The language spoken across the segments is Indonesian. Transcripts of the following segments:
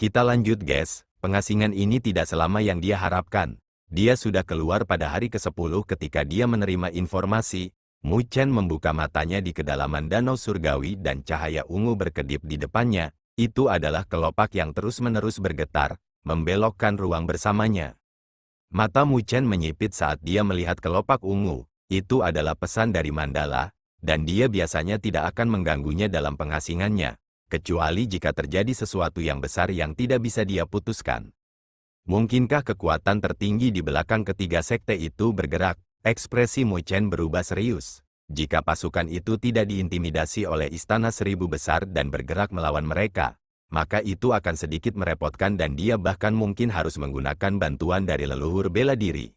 Kita lanjut guys, pengasingan ini tidak selama yang dia harapkan. Dia sudah keluar pada hari ke-10 ketika dia menerima informasi. Mu Chen membuka matanya di kedalaman danau surgawi dan cahaya ungu berkedip di depannya. Itu adalah kelopak yang terus-menerus bergetar, membelokkan ruang bersamanya. Mata Mu Chen menyipit saat dia melihat kelopak ungu. Itu adalah pesan dari Mandala, dan dia biasanya tidak akan mengganggunya dalam pengasingannya, kecuali jika terjadi sesuatu yang besar yang tidak bisa dia putuskan. Mungkinkah kekuatan tertinggi di belakang ketiga sekte itu bergerak? Ekspresi Mu Chen berubah serius. Jika pasukan itu tidak diintimidasi oleh Istana Seribu Besar dan bergerak melawan mereka, maka itu akan sedikit merepotkan dan dia bahkan mungkin harus menggunakan bantuan dari leluhur bela diri.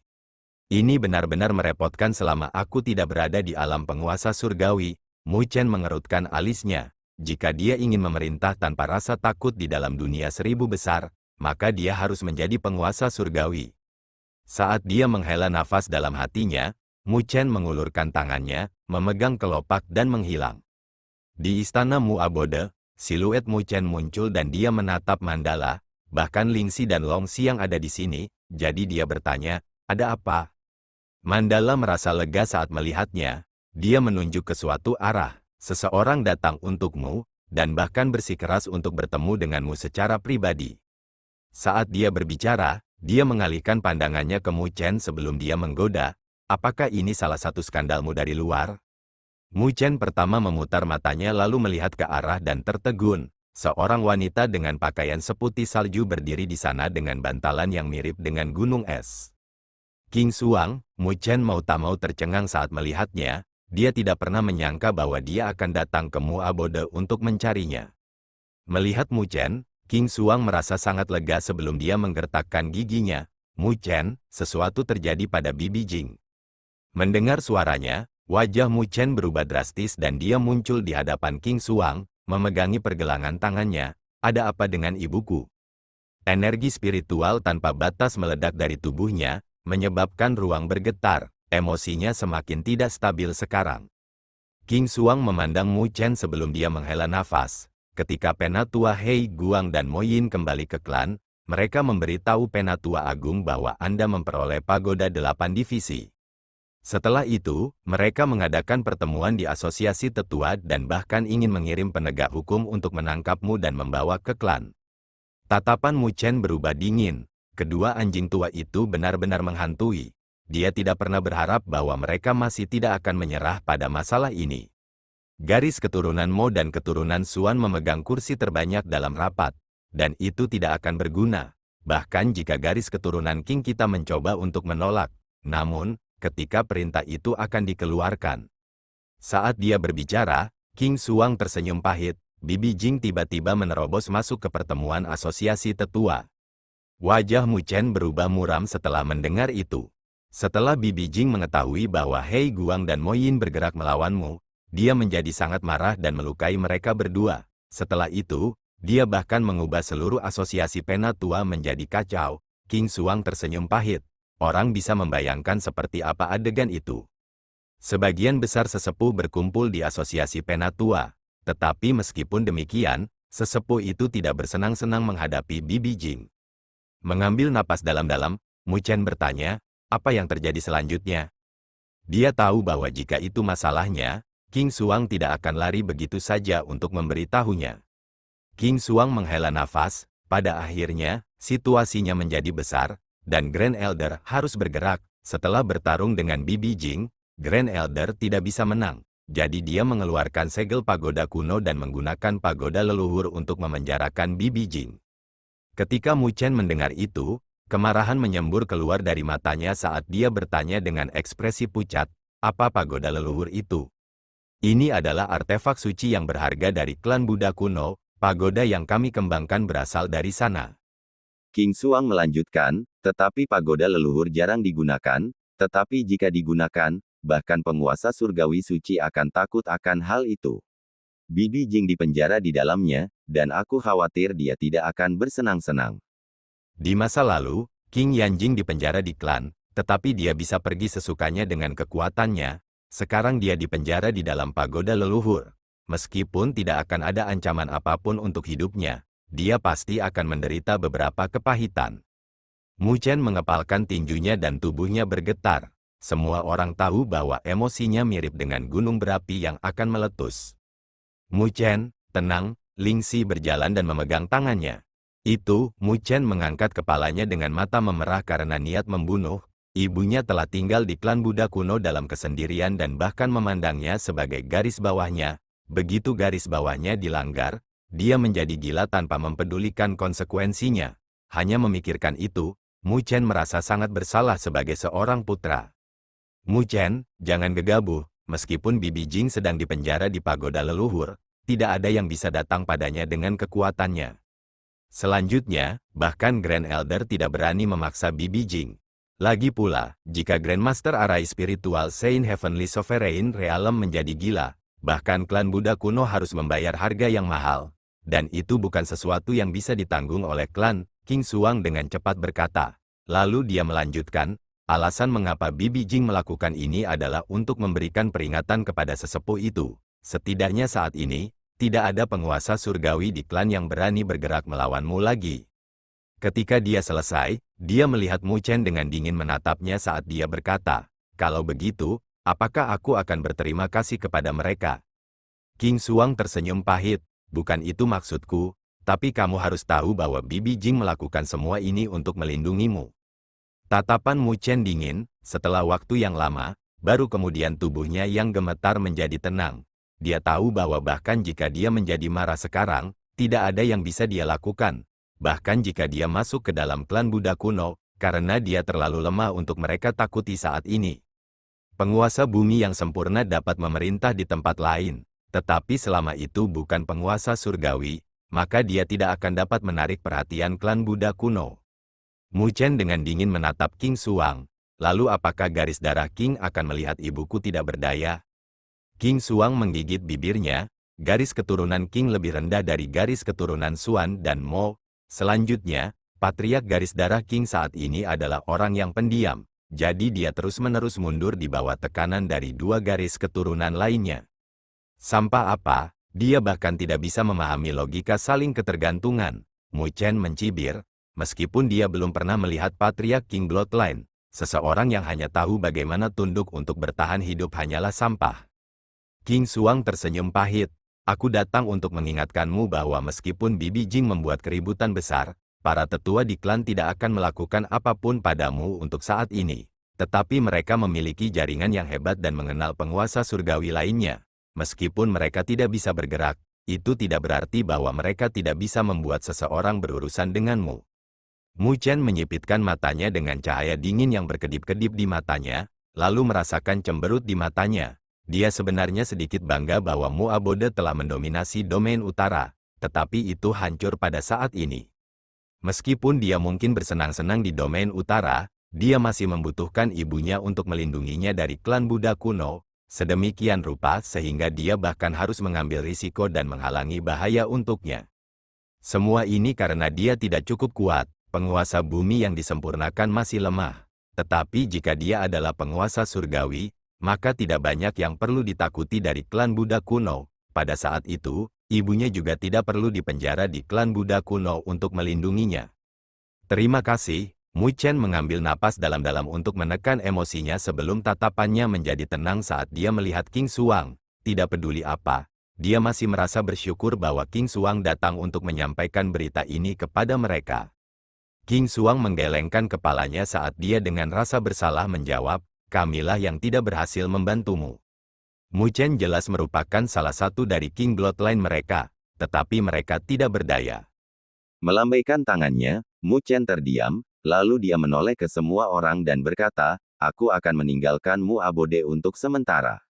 Ini benar-benar merepotkan selama aku tidak berada di alam penguasa surgawi. Mu Chen mengerutkan alisnya. Jika dia ingin memerintah tanpa rasa takut di dalam dunia seribu besar, maka dia harus menjadi penguasa surgawi. Saat dia menghela nafas dalam hatinya, Mu Chen mengulurkan tangannya, memegang kelopak dan menghilang. Di istana Mu Abode, siluet Mu Chen muncul dan dia menatap Mandala, bahkan Lingxi dan Longxi yang ada di sini, jadi dia bertanya, ada apa? Mandala merasa lega saat melihatnya. Dia menunjuk ke suatu arah. Seseorang datang untukmu, dan bahkan bersikeras untuk bertemu denganmu secara pribadi. Saat dia berbicara, dia mengalihkan pandangannya ke Mu Chen sebelum dia menggoda. Apakah ini salah satu skandalmu dari luar? Mu Chen pertama memutar matanya lalu melihat ke arah dan tertegun. Seorang wanita dengan pakaian seputih salju berdiri di sana dengan bantalan yang mirip dengan gunung es. King Xuang, Mu Chen mau tak mau tercengang saat melihatnya. Dia tidak pernah menyangka bahwa dia akan datang ke Mu Abode untuk mencarinya. Melihat Mu Chen, King Xuang merasa sangat lega sebelum dia menggertakkan giginya. Mu Chen, sesuatu terjadi pada Bibi Jing. Mendengar suaranya, wajah Mu Chen berubah drastis dan dia muncul di hadapan King Xuang, memegangi pergelangan tangannya. Ada apa dengan ibuku? Energi spiritual tanpa batas meledak dari tubuhnya, menyebabkan ruang bergetar. Emosinya semakin tidak stabil sekarang. King Xuang memandang Mu Chen sebelum dia menghela nafas. Ketika Penatua Hei Guang dan Mo Yin kembali ke klan, mereka memberitahu Penatua Agung bahwa Anda memperoleh pagoda 8 divisi. Setelah itu, mereka mengadakan pertemuan di asosiasi tetua dan bahkan ingin mengirim penegak hukum untuk menangkapmu dan membawa ke klan. Tatapan Mu Chen berubah dingin. Kedua anjing tua itu benar-benar menghantui. Dia tidak pernah berharap bahwa mereka masih tidak akan menyerah pada masalah ini. Garis keturunan Mo dan keturunan Xuan memegang kursi terbanyak dalam rapat, dan itu tidak akan berguna, bahkan jika garis keturunan King kita mencoba untuk menolak. Namun, ketika perintah itu akan dikeluarkan. Saat dia berbicara, King Xuang tersenyum pahit. Bibi Jing tiba-tiba menerobos masuk ke pertemuan asosiasi tetua. Wajah Mu Chen berubah muram setelah mendengar itu. Setelah Bibi Jing mengetahui bahwa Hei Guang dan Mo Yin bergerak melawanmu, dia menjadi sangat marah dan melukai mereka berdua. Setelah itu, dia bahkan mengubah seluruh asosiasi Penatua menjadi kacau. King Xuang tersenyum pahit. Orang bisa membayangkan seperti apa adegan itu. Sebagian besar sesepuh berkumpul di asosiasi Penatua. Tetapi meskipun demikian, sesepuh itu tidak bersenang-senang menghadapi Bibi Jing. Mengambil napas dalam-dalam, Mu Chen bertanya, apa yang terjadi selanjutnya? Dia tahu bahwa jika itu masalahnya, King Xuang tidak akan lari begitu saja untuk memberitahunya. King Xuang menghela nafas, pada akhirnya, situasinya menjadi besar, dan Grand Elder harus bergerak. Setelah bertarung dengan Bibi Jing, Grand Elder tidak bisa menang. Jadi dia mengeluarkan segel pagoda kuno dan menggunakan pagoda leluhur untuk memenjarakan Bibi Jing. Ketika Mu Chen mendengar itu, kemarahan menyembur keluar dari matanya saat dia bertanya dengan ekspresi pucat, apa pagoda leluhur itu? Ini adalah artefak suci yang berharga dari klan Buddha kuno, pagoda yang kami kembangkan berasal dari sana. King Xuang melanjutkan, tetapi pagoda leluhur jarang digunakan, tetapi jika digunakan, bahkan penguasa surgawi suci akan takut akan hal itu. Bibi Jing dipenjara di dalamnya, dan aku khawatir dia tidak akan bersenang-senang. Di masa lalu, King Yanjing dipenjara di klan, tetapi dia bisa pergi sesukanya dengan kekuatannya. Sekarang dia dipenjara di dalam pagoda leluhur. Meskipun tidak akan ada ancaman apapun untuk hidupnya, dia pasti akan menderita beberapa kepahitan. Mu Chen mengepalkan tinjunya dan tubuhnya bergetar. Semua orang tahu bahwa emosinya mirip dengan gunung berapi yang akan meletus. Mu Chen, tenang, Ling Xi berjalan dan memegang tangannya. Itu, Mu Chen mengangkat kepalanya dengan mata memerah karena niat membunuh. Ibunya telah tinggal di klan Buddha kuno dalam kesendirian dan bahkan memandangnya sebagai garis bawahnya. Begitu garis bawahnya dilanggar, dia menjadi gila tanpa mempedulikan konsekuensinya. Hanya memikirkan itu, Mu Chen merasa sangat bersalah sebagai seorang putra. Mu Chen, jangan gegabah, meskipun Bibi Jing sedang dipenjara di pagoda leluhur, tidak ada yang bisa datang padanya dengan kekuatannya. Selanjutnya, bahkan Grand Elder tidak berani memaksa Bibi Jing. Lagi pula, jika Grandmaster Arai Spiritual Saint Heavenly Sovereign Realm menjadi gila, bahkan klan Buddha kuno harus membayar harga yang mahal. Dan itu bukan sesuatu yang bisa ditanggung oleh klan, King Suang dengan cepat berkata. Lalu dia melanjutkan, alasan mengapa Bibi Jing melakukan ini adalah untuk memberikan peringatan kepada sesepuh itu. Setidaknya saat ini, tidak ada penguasa surgawi di klan yang berani bergerak melawanmu lagi. Ketika dia selesai, dia melihat Mu Chen dengan dingin menatapnya saat dia berkata, kalau begitu, apakah aku akan berterima kasih kepada mereka? King Suang tersenyum pahit, bukan itu maksudku, tapi kamu harus tahu bahwa Bibi Jing melakukan semua ini untuk melindungimu. Tatapan Mu Chen dingin, setelah waktu yang lama, baru kemudian tubuhnya yang gemetar menjadi tenang. Dia tahu bahwa bahkan jika dia menjadi marah sekarang, tidak ada yang bisa dia lakukan. Bahkan jika dia masuk ke dalam klan Buddha kuno, karena dia terlalu lemah untuk mereka takuti saat ini. Penguasa bumi yang sempurna dapat memerintah di tempat lain, tetapi selama itu bukan penguasa surgawi, maka dia tidak akan dapat menarik perhatian klan Buddha kuno. Mu Chen dengan dingin menatap King Suang. Lalu apakah garis darah King akan melihat ibuku tidak berdaya? King Suang menggigit bibirnya, garis keturunan King lebih rendah dari garis keturunan Xuan dan Mo. Selanjutnya, patriark garis darah King saat ini adalah orang yang pendiam, jadi dia terus-menerus mundur di bawah tekanan dari dua garis keturunan lainnya. Sampah apa, dia bahkan tidak bisa memahami logika saling ketergantungan. Mu Chen mencibir, meskipun dia belum pernah melihat patriark King Bloodline, seseorang yang hanya tahu bagaimana tunduk untuk bertahan hidup hanyalah sampah. King Suang tersenyum pahit. Aku datang untuk mengingatkanmu bahwa meskipun Bibi Jing membuat keributan besar, para tetua di klan tidak akan melakukan apapun padamu untuk saat ini. Tetapi mereka memiliki jaringan yang hebat dan mengenal penguasa surgawi lainnya. Meskipun mereka tidak bisa bergerak, itu tidak berarti bahwa mereka tidak bisa membuat seseorang berurusan denganmu. Mu Chen menyipitkan matanya dengan cahaya dingin yang berkedip-kedip di matanya, lalu merasakan cemberut di matanya. Dia sebenarnya sedikit bangga bahwa Mu Abode telah mendominasi domain utara, tetapi itu hancur pada saat ini. Meskipun dia mungkin bersenang-senang di domain utara, dia masih membutuhkan ibunya untuk melindunginya dari klan Buddha kuno, sedemikian rupa sehingga dia bahkan harus mengambil risiko dan menghalangi bahaya untuknya. Semua ini karena dia tidak cukup kuat, penguasa bumi yang disempurnakan masih lemah. Tetapi jika dia adalah penguasa surgawi, maka tidak banyak yang perlu ditakuti dari klan Buddha kuno. Pada saat itu, ibunya juga tidak perlu dipenjara di klan Buddha kuno untuk melindunginya. Terima kasih, Mu Chen mengambil napas dalam-dalam untuk menekan emosinya sebelum tatapannya menjadi tenang saat dia melihat King Suang. Tidak peduli apa, dia masih merasa bersyukur bahwa King Suang datang untuk menyampaikan berita ini kepada mereka. King Suang menggelengkan kepalanya saat dia dengan rasa bersalah menjawab, kamilah yang tidak berhasil membantumu. Mu Chen jelas merupakan salah satu dari King Bloodline mereka, tetapi mereka tidak berdaya. Melambaikan tangannya, Mu Chen terdiam, lalu dia menoleh ke semua orang dan berkata, aku akan meninggalkan Mu Abode untuk sementara.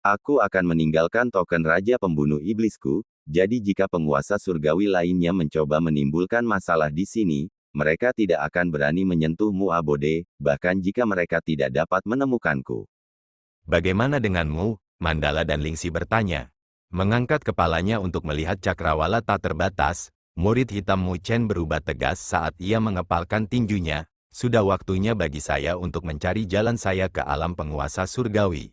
Aku akan meninggalkan token Raja Pembunuh Iblisku, jadi jika penguasa surgawi lainnya mencoba menimbulkan masalah di sini, mereka tidak akan berani menyentuh Mu Abode, bahkan jika mereka tidak dapat menemukanku. Bagaimana denganmu? Mandala dan Ling Xi bertanya. Mengangkat kepalanya untuk melihat cakrawala tak terbatas, murid hitam Mu Chen berubah tegas saat ia mengepalkan tinjunya. Sudah waktunya bagi saya untuk mencari jalan saya ke alam penguasa surgawi.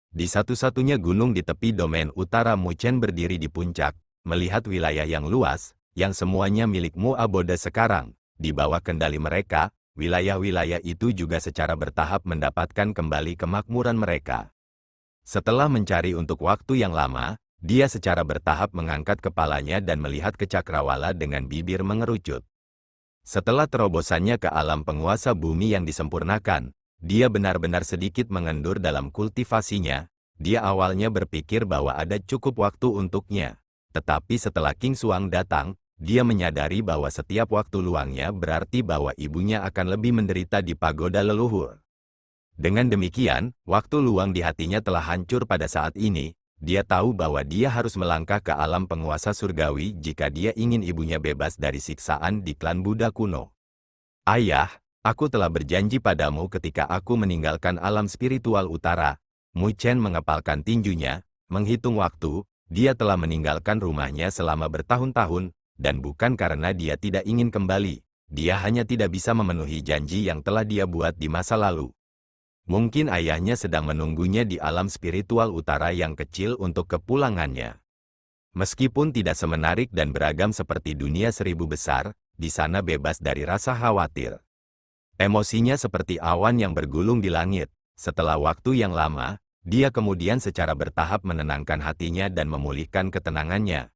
Di satu-satunya gunung di tepi domain utara, Mu Chen berdiri di puncak, melihat wilayah yang luas. yang semuanya milikmu Abode sekarang. Di bawah kendali mereka, wilayah-wilayah itu juga secara bertahap mendapatkan kembali kemakmuran mereka. Setelah mencari untuk waktu yang lama, dia secara bertahap mengangkat kepalanya dan melihat ke Cakrawala dengan bibir mengerucut. Setelah terobosannya ke alam penguasa bumi yang disempurnakan, dia benar-benar sedikit mengendur dalam kultivasinya. Dia awalnya berpikir bahwa ada cukup waktu untuknya. Tetapi setelah King Xuang datang, dia menyadari bahwa setiap waktu luangnya berarti bahwa ibunya akan lebih menderita di pagoda leluhur. Dengan demikian, waktu luang di hatinya telah hancur pada saat ini. Dia tahu bahwa dia harus melangkah ke alam penguasa surgawi jika dia ingin ibunya bebas dari siksaan di klan Buddha kuno. Ayah, aku telah berjanji padamu ketika aku meninggalkan alam spiritual utara. Mu Chen mengepalkan tinjunya, menghitung waktu. Dia telah meninggalkan rumahnya selama bertahun-tahun, dan bukan karena dia tidak ingin kembali. Dia hanya tidak bisa memenuhi janji yang telah dia buat di masa lalu. Mungkin ayahnya sedang menunggunya di alam spiritual utara yang kecil untuk kepulangannya. Meskipun tidak semenarik dan beragam seperti dunia seribu besar, di sana bebas dari rasa khawatir. Emosinya seperti awan yang bergulung di langit. Setelah waktu yang lama, dia kemudian secara bertahap menenangkan hatinya dan memulihkan ketenangannya.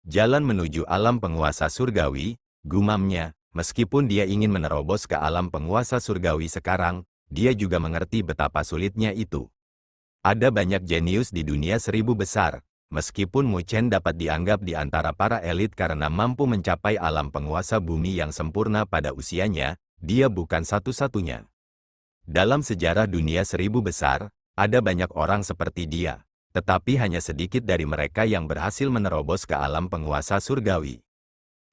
Jalan menuju alam penguasa surgawi, gumamnya, meskipun dia ingin menerobos ke alam penguasa surgawi sekarang, dia juga mengerti betapa sulitnya itu. Ada banyak jenius di dunia seribu besar, meskipun Mu Chen dapat dianggap di antara para elit karena mampu mencapai alam penguasa bumi yang sempurna pada usianya, dia bukan satu-satunya. Dalam sejarah dunia seribu besar, ada banyak orang seperti dia, tetapi hanya sedikit dari mereka yang berhasil menerobos ke alam penguasa surgawi.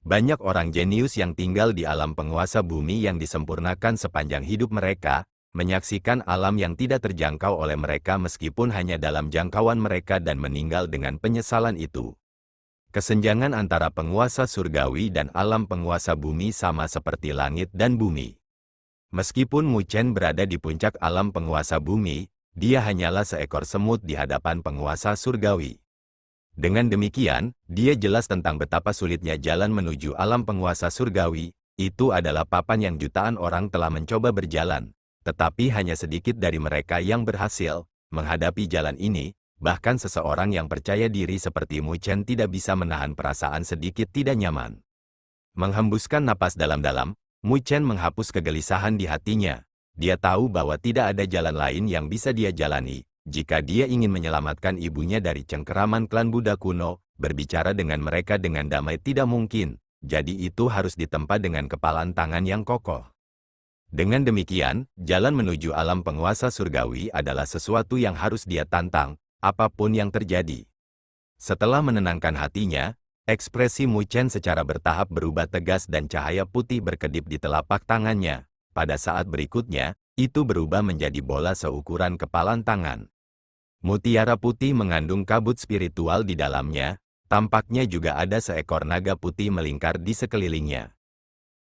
Banyak orang jenius yang tinggal di alam penguasa bumi yang disempurnakan sepanjang hidup mereka, menyaksikan alam yang tidak terjangkau oleh mereka meskipun hanya dalam jangkauan mereka dan meninggal dengan penyesalan itu. Kesenjangan antara penguasa surgawi dan alam penguasa bumi sama seperti langit dan bumi. Meskipun Mu Chen berada di puncak alam penguasa bumi, dia hanyalah seekor semut di hadapan penguasa surgawi. Dengan demikian, dia jelas tentang betapa sulitnya jalan menuju alam penguasa surgawi. Itu adalah papan yang jutaan orang telah mencoba berjalan. Tetapi hanya sedikit dari mereka yang berhasil menghadapi jalan ini. Bahkan seseorang yang percaya diri seperti Mu Chen tidak bisa menahan perasaan sedikit tidak nyaman. Menghembuskan napas dalam-dalam, Mu Chen menghapus kegelisahan di hatinya. Dia tahu bahwa tidak ada jalan lain yang bisa dia jalani. Jika dia ingin menyelamatkan ibunya dari cengkeraman klan Buddha kuno, berbicara dengan mereka dengan damai tidak mungkin. Jadi itu harus ditempa dengan kepalan tangan yang kokoh. Dengan demikian, jalan menuju alam penguasa surgawi adalah sesuatu yang harus dia tantang, apapun yang terjadi. Setelah menenangkan hatinya, ekspresi Mu Chen secara bertahap berubah tegas dan cahaya putih berkedip di telapak tangannya. Pada saat berikutnya, itu berubah menjadi bola seukuran kepalan tangan. Mutiara putih mengandung kabut spiritual di dalamnya, tampaknya juga ada seekor naga putih melingkar di sekelilingnya.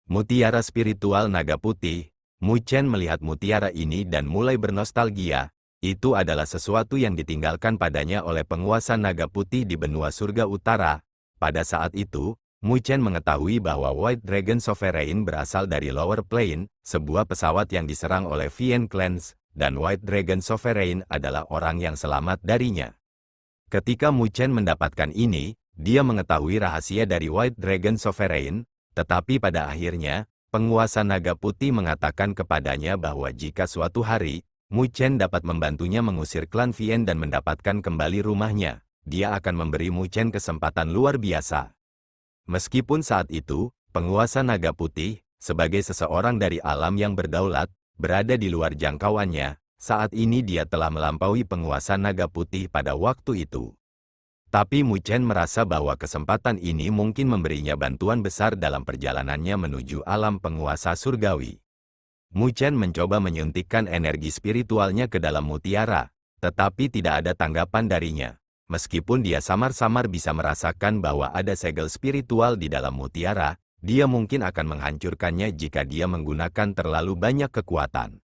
Mutiara spiritual naga putih. Mu Chen melihat mutiara ini dan mulai bernostalgia. Itu adalah sesuatu yang ditinggalkan padanya oleh penguasa naga putih di benua surga utara. Pada saat itu, Mu Chen mengetahui bahwa White Dragon Sovereign berasal dari Lower Plane, sebuah pesawat yang diserang oleh Vien Clans, dan White Dragon Sovereign adalah orang yang selamat darinya. Ketika Mu Chen mendapatkan ini, dia mengetahui rahasia dari White Dragon Sovereign, tetapi pada akhirnya, penguasa naga putih mengatakan kepadanya bahwa jika suatu hari, Mu Chen dapat membantunya mengusir klan Vien dan mendapatkan kembali rumahnya, dia akan memberi Mu Chen kesempatan luar biasa. Meskipun saat itu, penguasa naga putih, sebagai seseorang dari alam yang berdaulat, berada di luar jangkauannya, saat ini dia telah melampaui penguasa naga putih pada waktu itu. Tapi Mu Chen merasa bahwa kesempatan ini mungkin memberinya bantuan besar dalam perjalanannya menuju alam penguasa surgawi. Mu Chen mencoba menyuntikkan energi spiritualnya ke dalam mutiara, tetapi tidak ada tanggapan darinya. Meskipun dia samar-samar bisa merasakan bahwa ada segel spiritual di dalam mutiara, dia mungkin akan menghancurkannya jika dia menggunakan terlalu banyak kekuatan.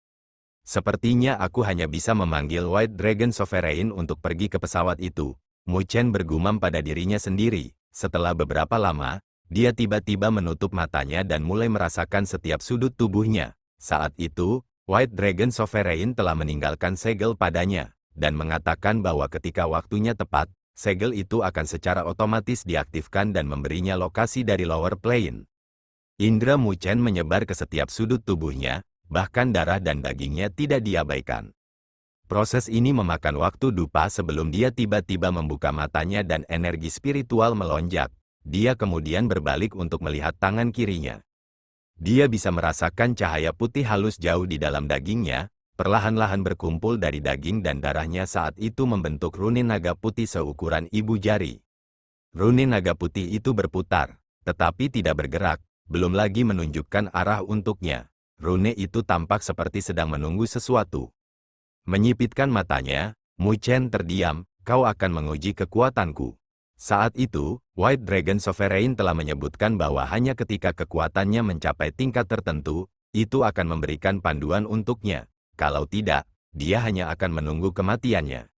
Sepertinya aku hanya bisa memanggil White Dragon Sovereign untuk pergi ke pesawat itu. Mu Chen bergumam pada dirinya sendiri. Setelah beberapa lama, dia tiba-tiba menutup matanya dan mulai merasakan setiap sudut tubuhnya. Saat itu, White Dragon Sovereign telah meninggalkan segel padanya, dan mengatakan bahwa ketika waktunya tepat, segel itu akan secara otomatis diaktifkan dan memberinya lokasi dari lower plane. Indra Mu Chen menyebar ke setiap sudut tubuhnya, bahkan darah dan dagingnya tidak diabaikan. Proses ini memakan waktu dupa sebelum dia tiba-tiba membuka matanya dan energi spiritual melonjak. Dia kemudian berbalik untuk melihat tangan kirinya. Dia bisa merasakan cahaya putih halus jauh di dalam dagingnya, perlahan-lahan berkumpul dari daging dan darahnya saat itu membentuk rune naga putih seukuran ibu jari. Rune naga putih itu berputar, tetapi tidak bergerak, belum lagi menunjukkan arah untuknya. Rune itu tampak seperti sedang menunggu sesuatu. Menyipitkan matanya, Mu Chen terdiam, kau akan menguji kekuatanku. Saat itu, White Dragon Sovereign telah menyebutkan bahwa hanya ketika kekuatannya mencapai tingkat tertentu, itu akan memberikan panduan untuknya. Kalau tidak, dia hanya akan menunggu kematiannya.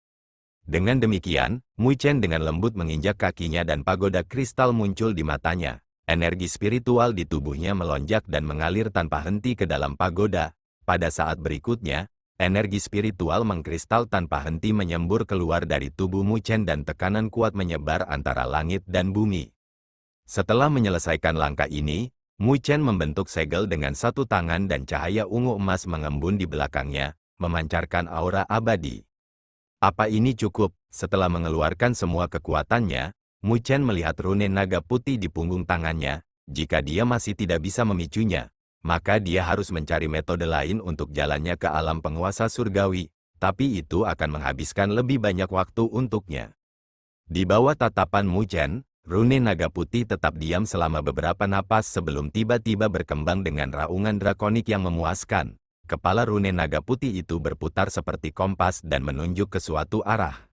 Dengan demikian, Mu Chen dengan lembut menginjak kakinya dan pagoda kristal muncul di matanya. Energi spiritual di tubuhnya melonjak dan mengalir tanpa henti ke dalam pagoda. Pada saat berikutnya, energi spiritual mengkristal tanpa henti menyembur keluar dari tubuh Mu Chen dan tekanan kuat menyebar antara langit dan bumi. Setelah menyelesaikan langkah ini, Mu Chen membentuk segel dengan satu tangan dan cahaya ungu emas mengembun di belakangnya, memancarkan aura abadi. Apa ini cukup? Setelah mengeluarkan semua kekuatannya, Mu Chen melihat rune naga putih di punggung tangannya. Jika dia masih tidak bisa memicunya, maka dia harus mencari metode lain untuk jalannya ke alam penguasa surgawi, tapi itu akan menghabiskan lebih banyak waktu untuknya. Di bawah tatapan Mu Chen, rune naga putih tetap diam selama beberapa napas sebelum tiba-tiba berkembang dengan raungan drakonik yang memuaskan. Kepala rune naga putih itu berputar seperti kompas dan menunjuk ke suatu arah.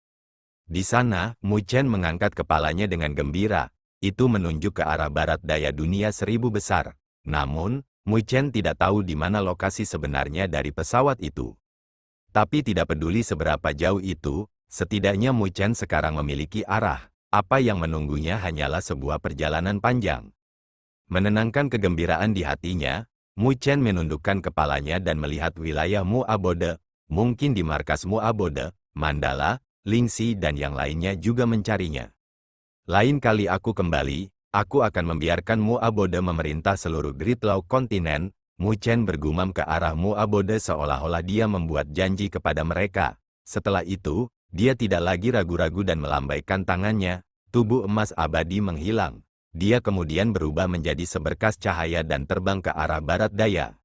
Di sana, Mu Chen mengangkat kepalanya dengan gembira. Itu menunjuk ke arah barat daya dunia 1000 besar. Namun, Mu Chen tidak tahu di mana lokasi sebenarnya dari pesawat itu. Tapi tidak peduli seberapa jauh itu, setidaknya Mu Chen sekarang memiliki arah. Apa yang menunggunya hanyalah sebuah perjalanan panjang. Menenangkan kegembiraan di hatinya, Mu Chen menundukkan kepalanya dan melihat wilayah Mu Abode. Mungkin di markas Mu Abode, Mandala, Lingxi dan yang lainnya juga mencarinya. Lain kali aku kembali, aku akan membiarkan Mu Abode memerintah seluruh Great Law kontinen. Mu Chen bergumam ke arah Mu Abode seolah-olah dia membuat janji kepada mereka. Setelah itu, dia tidak lagi ragu-ragu dan melambaikan tangannya. Tubuh emas abadi menghilang. Dia kemudian berubah menjadi seberkas cahaya dan terbang ke arah barat daya.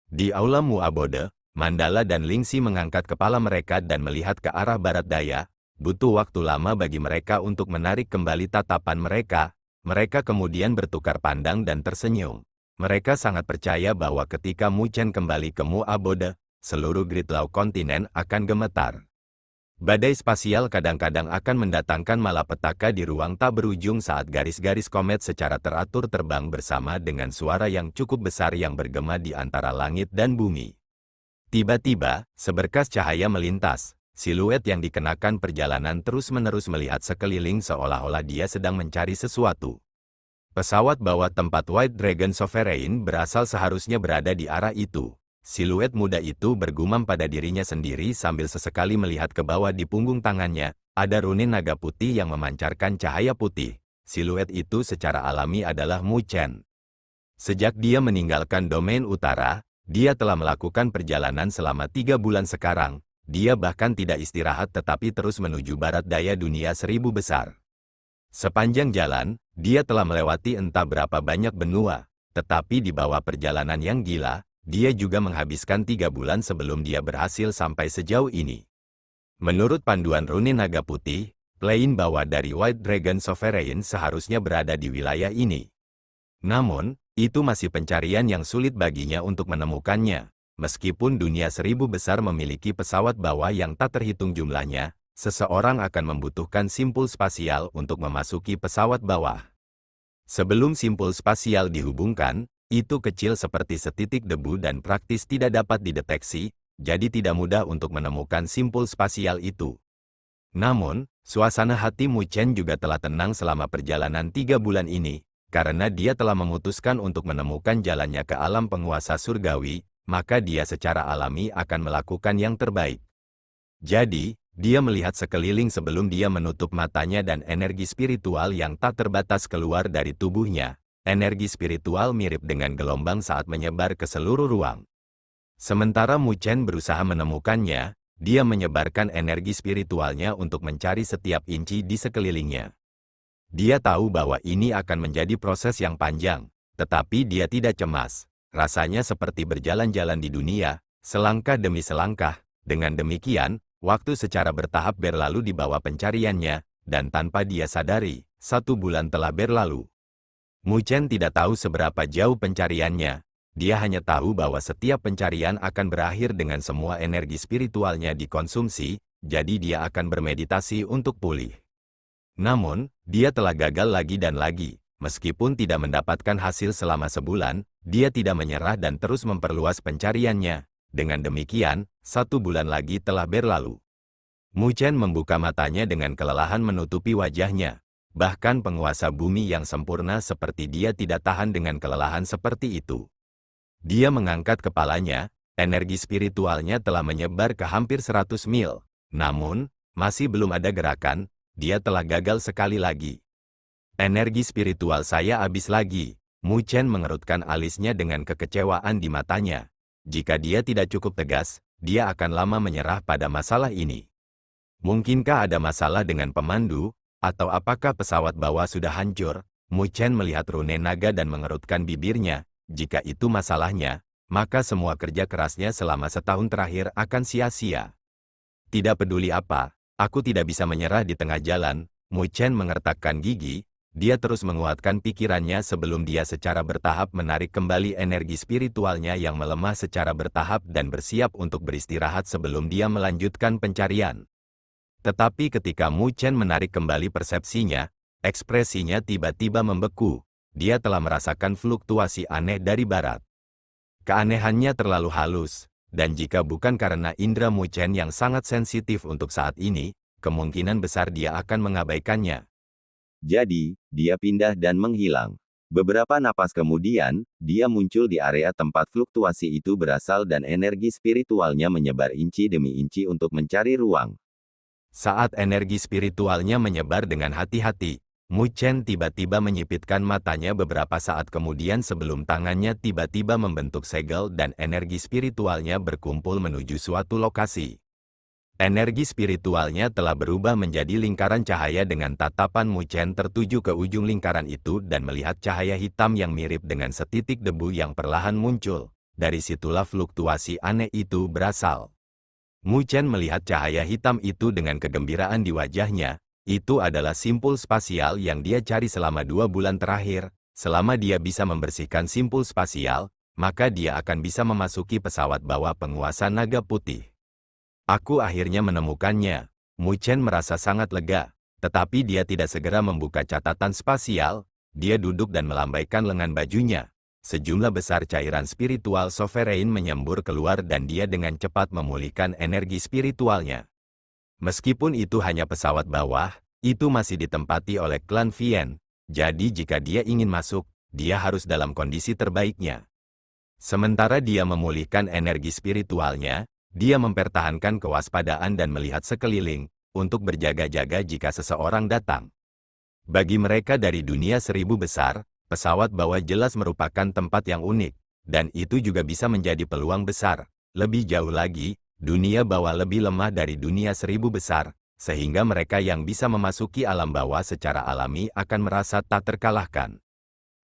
Di aula Mu Abode, Mandala dan Lingxi mengangkat kepala mereka dan melihat ke arah barat daya. Butuh waktu lama bagi mereka untuk menarik kembali tatapan mereka. Mereka kemudian bertukar pandang dan tersenyum. Mereka sangat percaya bahwa ketika Mu Chen kembali ke Mu Abode, seluruh Great Law kontinen akan gemetar. Badai spasial kadang-kadang akan mendatangkan malapetaka di ruang tak berujung saat garis-garis komet secara teratur terbang bersama dengan suara yang cukup besar yang bergema di antara langit dan bumi. Tiba-tiba, seberkas cahaya melintas. Siluet yang dikenakan perjalanan terus-menerus melihat sekeliling seolah-olah dia sedang mencari sesuatu. Pesawat bawah tempat White Dragon Sovereign berasal seharusnya berada di arah itu. Siluet muda itu bergumam pada dirinya sendiri sambil sesekali melihat ke bawah di punggung tangannya. Ada rune naga putih yang memancarkan cahaya putih. Siluet itu secara alami adalah Mu Chen. Sejak dia meninggalkan domain utara, dia telah melakukan perjalanan selama 3 bulan sekarang. Dia bahkan tidak istirahat tetapi terus menuju barat daya dunia 1000 besar. Sepanjang jalan, dia telah melewati entah berapa banyak benua. Tetapi di bawah perjalanan yang gila, dia juga menghabiskan 3 bulan sebelum dia berhasil sampai sejauh ini. Menurut panduan rune naga putih, plane bawah dari White Dragon Sovereign seharusnya berada di wilayah ini. Namun, itu masih pencarian yang sulit baginya untuk menemukannya. Meskipun dunia 1000 besar memiliki pesawat bawah yang tak terhitung jumlahnya, seseorang akan membutuhkan simpul spasial untuk memasuki pesawat bawah. Sebelum simpul spasial dihubungkan, itu kecil seperti setitik debu dan praktis tidak dapat dideteksi, jadi tidak mudah untuk menemukan simpul spasial itu. Namun, suasana hati Mu Chen juga telah tenang selama perjalanan 3 bulan ini. Karena dia telah memutuskan untuk menemukan jalannya ke alam penguasa surgawi, maka dia secara alami akan melakukan yang terbaik. Jadi, dia melihat sekeliling sebelum dia menutup matanya dan energi spiritual yang tak terbatas keluar dari tubuhnya. Energi spiritual mirip dengan gelombang saat menyebar ke seluruh ruang. Sementara Mu Chen berusaha menemukannya, dia menyebarkan energi spiritualnya untuk mencari setiap inci di sekelilingnya. Dia tahu bahwa ini akan menjadi proses yang panjang, tetapi dia tidak cemas. Rasanya seperti berjalan-jalan di dunia, selangkah demi selangkah. Dengan demikian, waktu secara bertahap berlalu di bawah pencariannya, dan tanpa dia sadari, 1 bulan telah berlalu. Mu Chen tidak tahu seberapa jauh pencariannya. Dia hanya tahu bahwa setiap pencarian akan berakhir dengan semua energi spiritualnya dikonsumsi, jadi dia akan bermeditasi untuk pulih. Namun, dia telah gagal lagi dan lagi. Meskipun tidak mendapatkan hasil selama sebulan, dia tidak menyerah dan terus memperluas pencariannya. Dengan demikian, 1 bulan lagi telah berlalu. Mu Chen membuka matanya dengan kelelahan menutupi wajahnya. Bahkan penguasa bumi yang sempurna seperti dia tidak tahan dengan kelelahan seperti itu. Dia mengangkat kepalanya, energi spiritualnya telah menyebar ke hampir 100 mil. Namun, masih belum ada gerakan. Dia telah gagal sekali lagi. Energi spiritual saya habis lagi. Mu Chen mengerutkan alisnya dengan kekecewaan di matanya. Jika dia tidak cukup tegas, dia akan lama menyerah pada masalah ini. Mungkinkah ada masalah dengan pemandu, atau apakah pesawat bawah sudah hancur? Mu Chen melihat rune naga dan mengerutkan bibirnya. Jika itu masalahnya, maka semua kerja kerasnya selama setahun terakhir akan sia-sia. Tidak peduli apa. Aku tidak bisa menyerah di tengah jalan. Mu Chen mengertakkan gigi, dia terus menguatkan pikirannya sebelum dia secara bertahap menarik kembali energi spiritualnya yang melemah secara bertahap dan bersiap untuk beristirahat sebelum dia melanjutkan pencarian. Tetapi ketika Mu Chen menarik kembali persepsinya, ekspresinya tiba-tiba membeku. Dia telah merasakan fluktuasi aneh dari barat. Keanehannya terlalu halus. Dan jika bukan karena indera Mu Chen yang sangat sensitif untuk saat ini, kemungkinan besar dia akan mengabaikannya. Jadi, dia pindah dan menghilang. Beberapa napas kemudian, dia muncul di area tempat fluktuasi itu berasal dan energi spiritualnya menyebar inci demi inci untuk mencari ruang. Saat energi spiritualnya menyebar dengan hati-hati, Mu Chen tiba-tiba menyipitkan matanya beberapa saat kemudian sebelum tangannya tiba-tiba membentuk segel dan energi spiritualnya berkumpul menuju suatu lokasi. Energi spiritualnya telah berubah menjadi lingkaran cahaya dengan tatapan Mu Chen tertuju ke ujung lingkaran itu dan melihat cahaya hitam yang mirip dengan setitik debu yang perlahan muncul. Dari situlah fluktuasi aneh itu berasal. Mu Chen melihat cahaya hitam itu dengan kegembiraan di wajahnya. Itu adalah simpul spasial yang dia cari selama 2 bulan terakhir. Selama dia bisa membersihkan simpul spasial, maka dia akan bisa memasuki pesawat bawah penguasa naga putih. Aku akhirnya menemukannya. Mu Chen merasa sangat lega, tetapi dia tidak segera membuka catatan spasial. Dia duduk dan melambaikan lengan bajunya. Sejumlah besar cairan spiritual sovereign menyembur keluar dan dia dengan cepat memulihkan energi spiritualnya. Meskipun itu hanya pesawat bawah, itu masih ditempati oleh klan Vien. Jadi jika dia ingin masuk, dia harus dalam kondisi terbaiknya. Sementara dia memulihkan energi spiritualnya, dia mempertahankan kewaspadaan dan melihat sekeliling, untuk berjaga-jaga jika seseorang datang. Bagi mereka dari dunia 1000 besar, pesawat bawah jelas merupakan tempat yang unik, dan itu juga bisa menjadi peluang besar. Lebih jauh lagi, dunia bawah lebih lemah dari dunia 1000 besar, sehingga mereka yang bisa memasuki alam bawah secara alami akan merasa tak terkalahkan.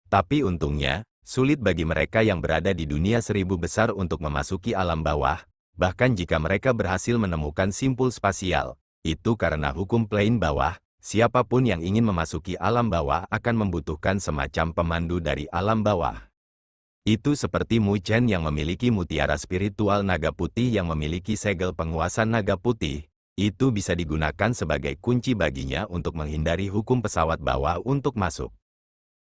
Tapi untungnya, sulit bagi mereka yang berada di dunia 1000 besar untuk memasuki alam bawah, bahkan jika mereka berhasil menemukan simpul spasial. Itu karena hukum plane bawah, siapapun yang ingin memasuki alam bawah akan membutuhkan semacam pemandu dari alam bawah. Itu seperti Mu Chen yang memiliki mutiara spiritual naga putih yang memiliki segel penguasa naga putih. Itu bisa digunakan sebagai kunci baginya untuk menghindari hukum pesawat bawah untuk masuk.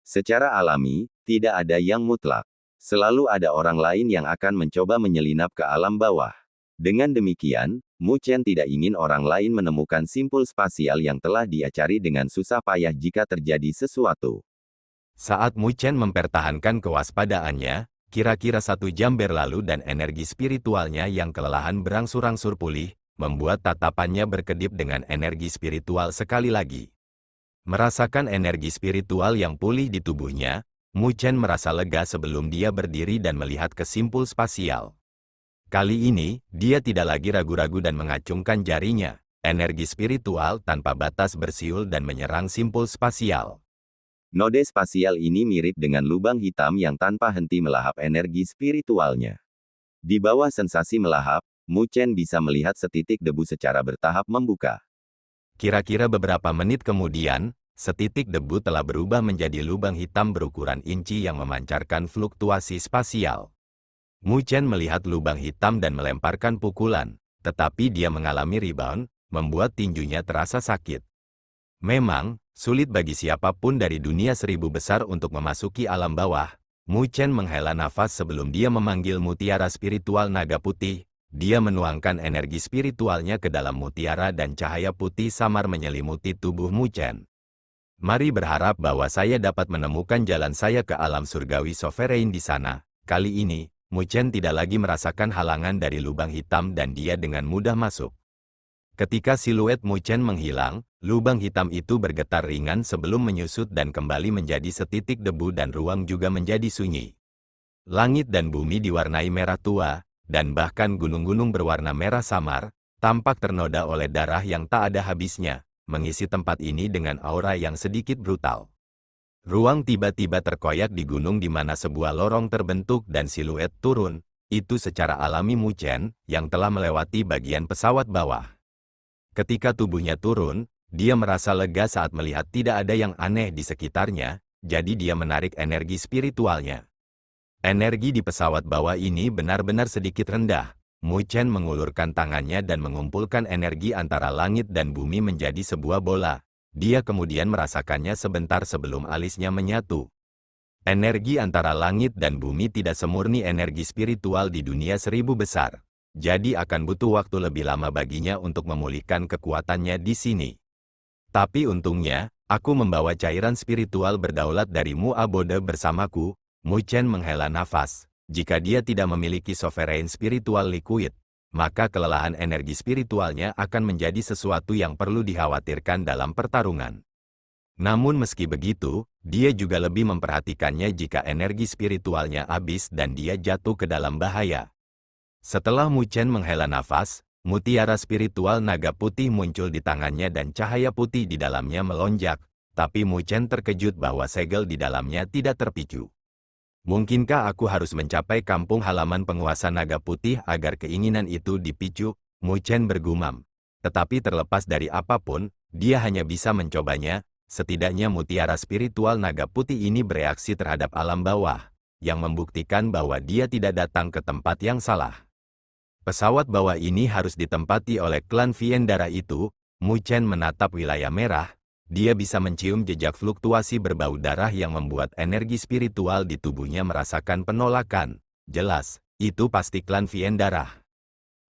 Secara alami, tidak ada yang mutlak. Selalu ada orang lain yang akan mencoba menyelinap ke alam bawah. Dengan demikian, Mu Chen tidak ingin orang lain menemukan simpul spasial yang telah dia cari dengan susah payah jika terjadi sesuatu. Saat Mu Chen mempertahankan kewaspadaannya, kira-kira 1 jam berlalu dan energi spiritualnya yang kelelahan berangsur-angsur pulih, membuat tatapannya berkedip dengan energi spiritual sekali lagi. Merasakan energi spiritual yang pulih di tubuhnya, Mu Chen merasa lega sebelum dia berdiri dan melihat ke simpul spasial. Kali ini, dia tidak lagi ragu-ragu dan mengacungkan jarinya. Energi spiritual tanpa batas bersiul dan menyerang simpul spasial. Node spasial ini mirip dengan lubang hitam yang tanpa henti melahap energi spiritualnya. Di bawah sensasi melahap, Mu Chen bisa melihat setitik debu secara bertahap membuka. Kira-kira beberapa menit kemudian, setitik debu telah berubah menjadi lubang hitam berukuran inci yang memancarkan fluktuasi spasial. Mu Chen melihat lubang hitam dan melemparkan pukulan, tetapi dia mengalami rebound, membuat tinjunya terasa sakit. Memang, sulit bagi siapapun dari dunia 1000 besar untuk memasuki alam bawah. Mu Chen menghela nafas sebelum dia memanggil mutiara spiritual naga putih. Dia menuangkan energi spiritualnya ke dalam mutiara dan cahaya putih samar menyelimuti tubuh Mu Chen. Mari berharap bahwa saya dapat menemukan jalan saya ke alam surgawi sovereign di sana. Kali ini, Mu Chen tidak lagi merasakan halangan dari lubang hitam dan dia dengan mudah masuk. Ketika siluet Mu Chen menghilang, lubang hitam itu bergetar ringan sebelum menyusut dan kembali menjadi setitik debu dan ruang juga menjadi sunyi. Langit dan bumi diwarnai merah tua, dan bahkan gunung-gunung berwarna merah samar, tampak ternoda oleh darah yang tak ada habisnya, mengisi tempat ini dengan aura yang sedikit brutal. Ruang tiba-tiba terkoyak di gunung di mana sebuah lorong terbentuk dan siluet turun, itu secara alami Mu Chen, yang telah melewati bagian pesawat bawah. Ketika tubuhnya turun, dia merasa lega saat melihat tidak ada yang aneh di sekitarnya, jadi dia menarik energi spiritualnya. Energi di pesawat bawah ini benar-benar sedikit rendah. Mu Chen mengulurkan tangannya dan mengumpulkan energi antara langit dan bumi menjadi sebuah bola. Dia kemudian merasakannya sebentar sebelum alisnya menyatu. Energi antara langit dan bumi tidak semurni energi spiritual di dunia 1000 besar. Jadi akan butuh waktu lebih lama baginya untuk memulihkan kekuatannya di sini. Tapi untungnya, aku membawa cairan spiritual berdaulat dari Mu Abode bersamaku. Mu Chen menghela nafas. Jika dia tidak memiliki sovereign spiritual liquid, maka kelelahan energi spiritualnya akan menjadi sesuatu yang perlu dikhawatirkan dalam pertarungan. Namun meski begitu, dia juga lebih memperhatikannya jika energi spiritualnya habis dan dia jatuh ke dalam bahaya. Setelah Mu Chen menghela nafas, mutiara spiritual naga putih muncul di tangannya dan cahaya putih di dalamnya melonjak, tapi Mu Chen terkejut bahwa segel di dalamnya tidak terpicu. Mungkinkah aku harus mencapai kampung halaman penguasa naga putih agar keinginan itu dipicu? Mu Chen bergumam. Tetapi terlepas dari apapun, dia hanya bisa mencobanya. Setidaknya mutiara spiritual naga putih ini bereaksi terhadap alam bawah, yang membuktikan bahwa dia tidak datang ke tempat yang salah. Pesawat bawah ini harus ditempati oleh klan Viendara itu. Mu Chen menatap wilayah merah. Dia bisa mencium jejak fluktuasi berbau darah yang membuat energi spiritual di tubuhnya merasakan penolakan. Jelas, itu pasti klan Viendara.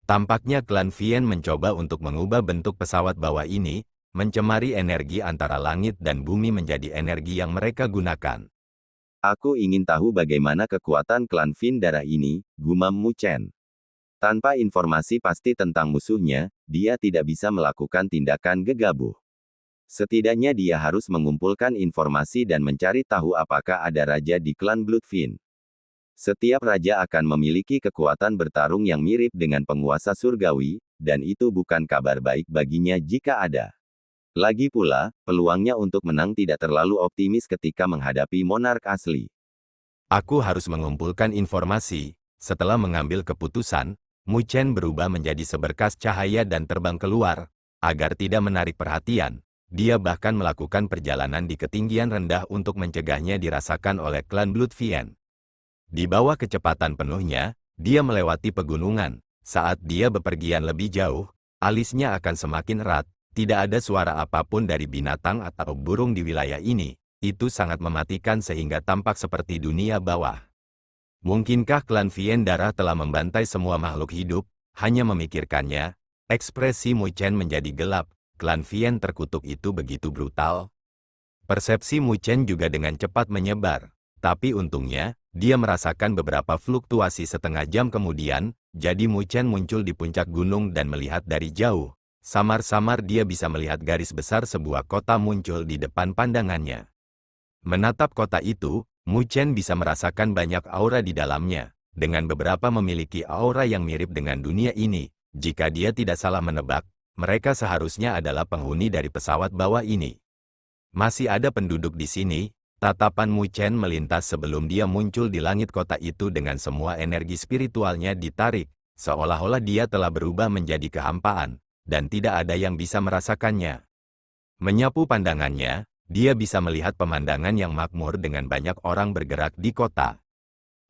Tampaknya klan Vien mencoba untuk mengubah bentuk pesawat bawah ini, mencemari energi antara langit dan bumi menjadi energi yang mereka gunakan. Aku ingin tahu bagaimana kekuatan klan Viendara ini, gumam Mu Chen. Tanpa informasi pasti tentang musuhnya, dia tidak bisa melakukan tindakan gegabah. Setidaknya dia harus mengumpulkan informasi dan mencari tahu apakah ada raja di klan Bloodfin. Setiap raja akan memiliki kekuatan bertarung yang mirip dengan penguasa surgawi, dan itu bukan kabar baik baginya jika ada. Lagi pula, peluangnya untuk menang tidak terlalu optimis ketika menghadapi monark asli. Aku harus mengumpulkan informasi. Setelah mengambil keputusan, Mu Chen berubah menjadi seberkas cahaya dan terbang keluar. Agar tidak menarik perhatian, dia bahkan melakukan perjalanan di ketinggian rendah untuk mencegahnya dirasakan oleh klan Bloodfien. Di bawah kecepatan penuhnya, dia melewati pegunungan. Saat dia bepergian lebih jauh, alisnya akan semakin erat. Tidak ada suara apapun dari binatang atau burung di wilayah ini. Itu sangat mematikan sehingga tampak seperti dunia bawah. Mungkinkah klan Viendara telah membantai semua makhluk hidup? Hanya memikirkannya, ekspresi Mu Chen menjadi gelap. Klan Vien terkutuk itu begitu brutal. Persepsi Mu Chen juga dengan cepat menyebar. Tapi untungnya, dia merasakan beberapa fluktuasi setengah jam kemudian, jadi Mu Chen muncul di puncak gunung dan melihat dari jauh. Samar-samar dia bisa melihat garis besar sebuah kota muncul di depan pandangannya. Menatap kota itu, Mu Chen bisa merasakan banyak aura di dalamnya. Dengan beberapa memiliki aura yang mirip dengan dunia ini, jika dia tidak salah menebak, mereka seharusnya adalah penghuni dari pesawat bawah ini. Masih ada penduduk di sini. Tatapan Mu Chen melintas sebelum dia muncul di langit kota itu dengan semua energi spiritualnya ditarik, seolah-olah dia telah berubah menjadi kehampaan, dan tidak ada yang bisa merasakannya. Menyapu pandangannya, dia bisa melihat pemandangan yang makmur dengan banyak orang bergerak di kota.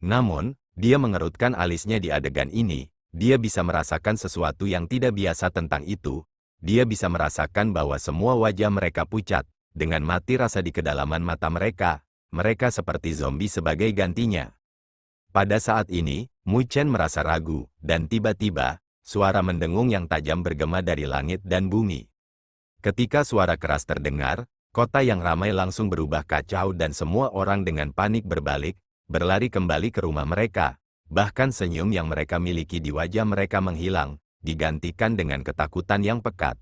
Namun, dia mengerutkan alisnya di adegan ini, dia bisa merasakan sesuatu yang tidak biasa tentang itu. Dia bisa merasakan bahwa semua wajah mereka pucat. Dengan mati rasa di kedalaman mata mereka, mereka seperti zombie sebagai gantinya. Pada saat ini, Mu Chen merasa ragu, dan tiba-tiba, suara mendengung yang tajam bergema dari langit dan bumi. Ketika suara keras terdengar, kota yang ramai langsung berubah kacau dan semua orang dengan panik berbalik, berlari kembali ke rumah mereka. Bahkan senyum yang mereka miliki di wajah mereka menghilang, digantikan dengan ketakutan yang pekat.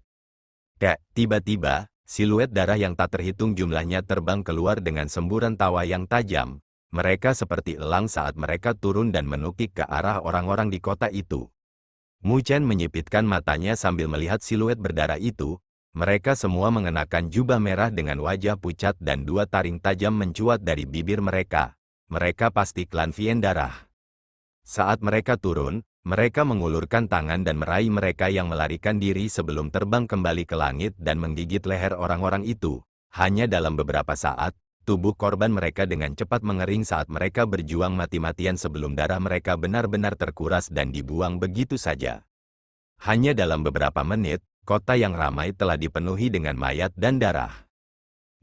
Tiba-tiba, siluet darah yang tak terhitung jumlahnya terbang keluar dengan semburan tawa yang tajam. Mereka seperti elang saat mereka turun dan menukik ke arah orang-orang di kota itu. Mu Chen menyipitkan matanya sambil melihat siluet berdarah itu. Mereka semua mengenakan jubah merah dengan wajah pucat dan dua taring tajam mencuat dari bibir mereka. Mereka pasti klan Vien darah. Saat mereka turun, mereka mengulurkan tangan dan meraih mereka yang melarikan diri sebelum terbang kembali ke langit dan menggigit leher orang-orang itu. Hanya dalam beberapa saat, tubuh korban mereka dengan cepat mengering saat mereka berjuang mati-matian sebelum darah mereka benar-benar terkuras dan dibuang begitu saja. Hanya dalam beberapa menit, kota yang ramai telah dipenuhi dengan mayat dan darah.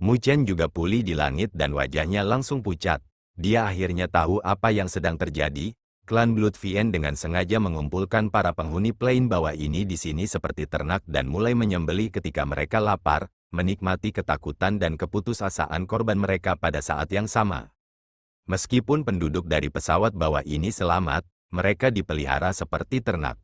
Mu Chen juga pulih di langit dan wajahnya langsung pucat. Dia akhirnya tahu apa yang sedang terjadi. Klan Blood Vien dengan sengaja mengumpulkan para penghuni plain bawah ini di sini seperti ternak dan mulai menyembelih ketika mereka lapar, menikmati ketakutan dan keputusasaan korban mereka pada saat yang sama. Meskipun penduduk dari pesawat bawah ini selamat, mereka dipelihara seperti ternak.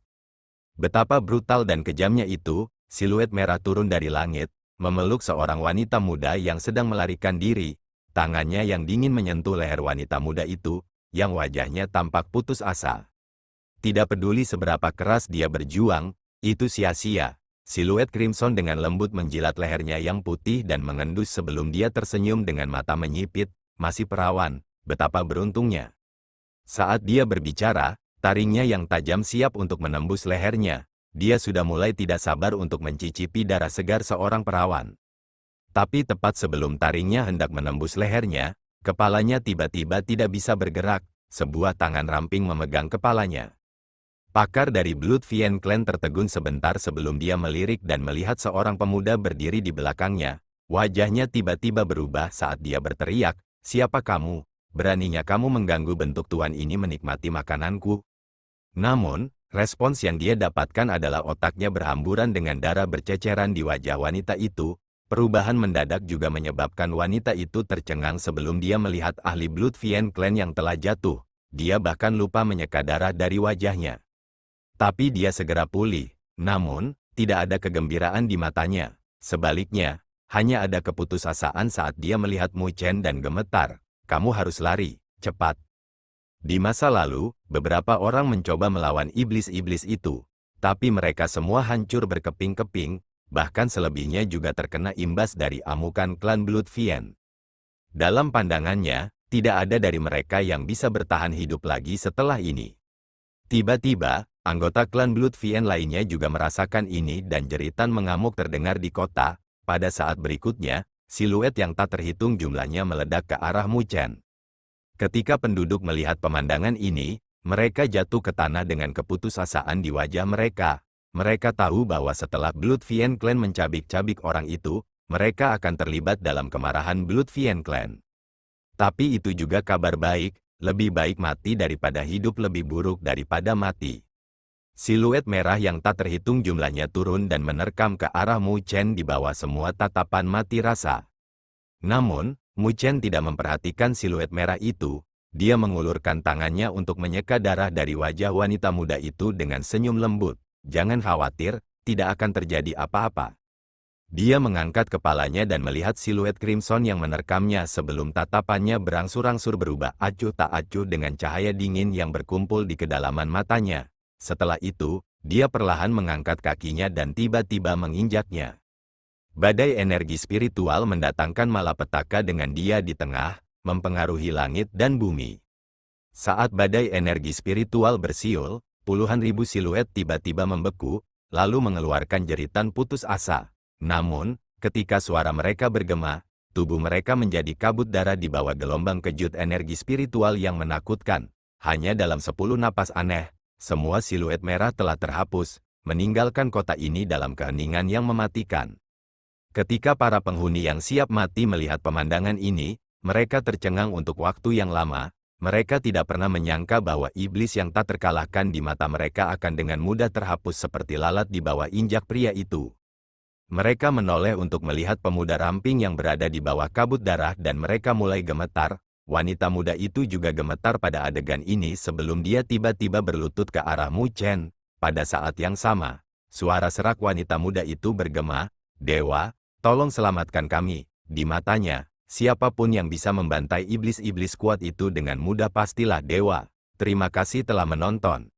Betapa brutal dan kejamnya itu, siluet merah turun dari langit, memeluk seorang wanita muda yang sedang melarikan diri. Tangannya yang dingin menyentuh leher wanita muda itu, yang wajahnya tampak putus asa. Tidak peduli seberapa keras dia berjuang, itu sia-sia. Siluet Crimson dengan lembut menjilat lehernya yang putih dan mengendus sebelum dia tersenyum dengan mata menyipit. Masih perawan, betapa beruntungnya. Saat dia berbicara, taringnya yang tajam siap untuk menembus lehernya. Dia sudah mulai tidak sabar untuk mencicipi darah segar seorang perawan. Tapi tepat sebelum taringnya hendak menembus lehernya, kepalanya tiba-tiba tidak bisa bergerak, sebuah tangan ramping memegang kepalanya. Pakar dari Blood Vien Clan tertegun sebentar sebelum dia melirik dan melihat seorang pemuda berdiri di belakangnya. Wajahnya tiba-tiba berubah saat dia berteriak, "Siapa kamu? Beraninya kamu mengganggu bentuk tuan ini menikmati makananku?" Namun, respons yang dia dapatkan adalah otaknya berhamburan dengan darah berceceran di wajah wanita itu. Perubahan mendadak juga menyebabkan wanita itu tercengang sebelum dia melihat ahli Blood Vien Clan yang telah jatuh. Dia bahkan lupa menyeka darah dari wajahnya. Tapi dia segera pulih. Namun, tidak ada kegembiraan di matanya. Sebaliknya, hanya ada keputusasaan saat dia melihat Mu Chen dan gemetar. "Kamu harus lari, cepat." Di masa lalu, beberapa orang mencoba melawan iblis-iblis itu. Tapi mereka semua hancur berkeping-keping. Bahkan selebihnya juga terkena imbas dari amukan klan Blood Vien. Dalam pandangannya, tidak ada dari mereka yang bisa bertahan hidup lagi setelah ini. Tiba-tiba, anggota klan Blood Vien lainnya juga merasakan ini dan jeritan mengamuk terdengar di kota. Pada saat berikutnya, siluet yang tak terhitung jumlahnya meledak ke arah Mu Chen. Ketika penduduk melihat pemandangan ini, mereka jatuh ke tanah dengan keputusasaan di wajah mereka. Mereka tahu bahwa setelah Blood Vien Clan mencabik-cabik orang itu, mereka akan terlibat dalam kemarahan Blood Vien Clan. Tapi itu juga kabar baik, lebih baik mati daripada hidup, lebih buruk daripada mati. Siluet merah yang tak terhitung jumlahnya turun dan menerkam ke arah Mu Chen di bawah semua tatapan mati rasa. Namun, Mu Chen tidak memperhatikan siluet merah itu. Dia mengulurkan tangannya untuk menyeka darah dari wajah wanita muda itu dengan senyum lembut. Jangan khawatir, tidak akan terjadi apa-apa. Dia mengangkat kepalanya dan melihat siluet Crimson yang menerkamnya sebelum tatapannya berangsur-angsur berubah acuh tak acuh dengan cahaya dingin yang berkumpul di kedalaman matanya. Setelah itu, dia perlahan mengangkat kakinya dan tiba-tiba menginjaknya. Badai energi spiritual mendatangkan malapetaka dengan dia di tengah, mempengaruhi langit dan bumi. Saat badai energi spiritual bersiul, puluhan ribu siluet tiba-tiba membeku, lalu mengeluarkan jeritan putus asa. Namun, ketika suara mereka bergema, tubuh mereka menjadi kabut darah di bawah gelombang kejut energi spiritual yang menakutkan. Hanya dalam 10 napas aneh, semua siluet merah telah terhapus, meninggalkan kota ini dalam keheningan yang mematikan. Ketika para penghuni yang siap mati melihat pemandangan ini, mereka tercengang untuk waktu yang lama. Mereka tidak pernah menyangka bahwa iblis yang tak terkalahkan di mata mereka akan dengan mudah terhapus seperti lalat di bawah injak pria itu. Mereka menoleh untuk melihat pemuda ramping yang berada di bawah kabut darah dan mereka mulai gemetar. Wanita muda itu juga gemetar pada adegan ini sebelum dia tiba-tiba berlutut ke arah Mu Chen. Pada saat yang sama, suara serak wanita muda itu bergema, "Dewa, tolong selamatkan kami." Di matanya, siapapun yang bisa membantai iblis-iblis kuat itu dengan mudah pastilah dewa. Terima kasih telah menonton.